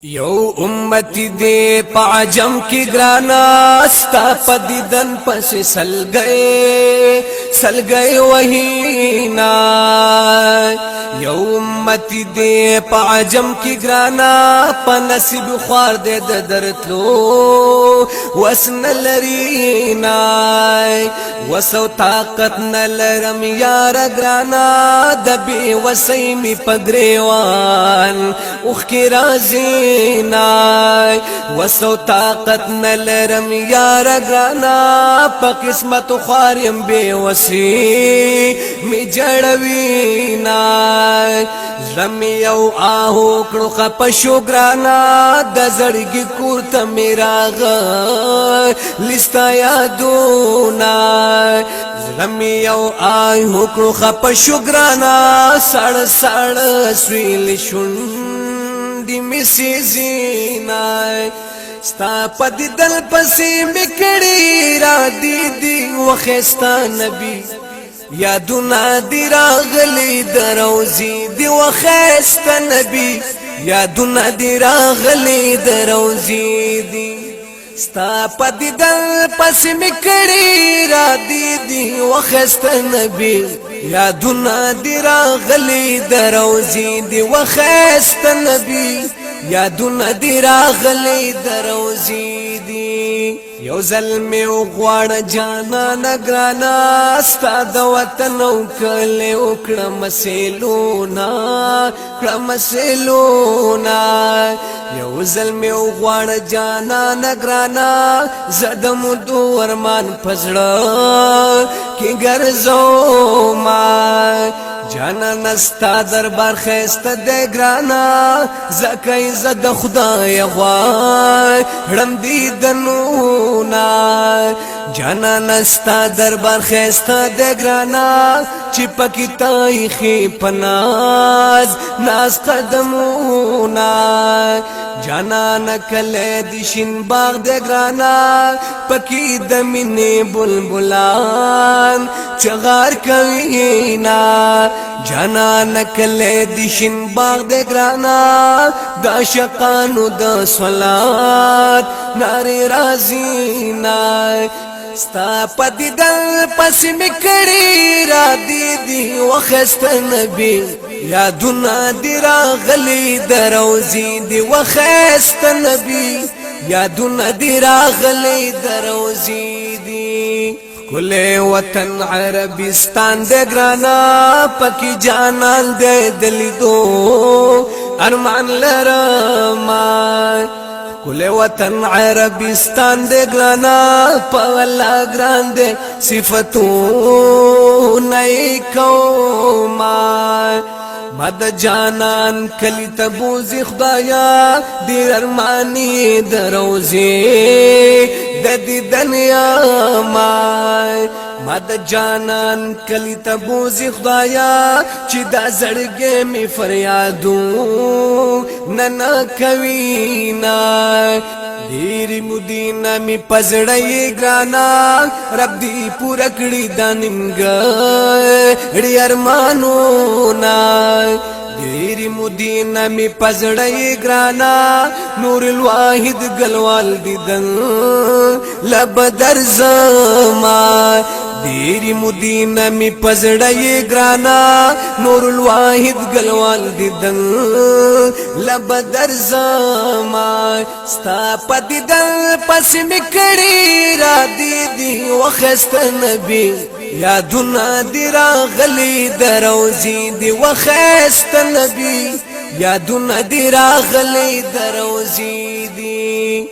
یو امتی دے پاجم کی گرانا ستا پدیدن پس سل گئے وہی نا یو امتی دے پاجم کی گرانا پنصیب خوار دے درتلو وسن لرینا وسو طاقت نلرم یار گرانا دبی وسیمی پگریوان اخ کی رازی وسو طاقت نلرم یار گرانا پا قسمت خواریم بے وسی می جڑوینا زمی یو آہو کڑو خپشو گرانا دا زڑگی کورتا میرا غا لستا یادونا زمی یو آہو کڑو خپشو گرانا سڑ سویل شن دی مسی زینای ستا پدی دل پسی مکڑی را دی وخستا نبی یادونا دی راغلی دروزی دی وخستا نبی یادونا دی راغلی دروزی دی ستا پدی دل پسی مکڑی را دی وخستا نبی یادونا دی راغلی دروزی دی وخست نبی یادونا دی راغلی دروزی دی یو ظلمی غوار جانا نگرانا ستا دا وطن اوکلی اکڑم سیلونا یو ظلمی غوار جانا نگرانا زدم دو ورمان پزڑا کی گرزو ما جانا نستا دربار خیست دے گرانا زکی زد خدای غوار رم دیدنونا جانا نستا دربار خیست دے گرانا چی پکی تایخی پناز ناز قدمونا جانا نکلے دیشن باغ دے گرانا پکی دمینی بلبلان چغار کوینا جانا نکلے دیشن باغ دے گرانا دا شقانو دا صلات ناری رازینا ستا پدی دل پس مکڑی را دی وخست نبی یادونا دی راغلی دروزی دی وخست نبی یادونا دی راغلی دروزی دی کل وطن عربستان دے گرانا پکی جانان دے دلی دو ارمان لرمان کل وطن عربستان دے گرانا پاولا گران دے صفتو نئی کومان مد جانان کلی تبوزی خدایا دیر ارمانی دروزی دی دنیا مای مد جانان کلی تبوزی خدایا چی دا زڑگے می فریادو ننا کوینا دیری مدینہ می پزڑائی گرانا رب دی پورکڑی داننگا ارمانونا دیری مدینہ می پزڑائی گرانا نور الواحد گلوال دیدن لب در زمان دیری مدینہ می پزڑائی گرانا نور الواحد گلوال دیدن لب در زمان ستا پدی دل پس مکڑی را دی وخست نبی یادونا دی راغلی دروزی دی وخست نبی یادونا دی راغلی دروزی دی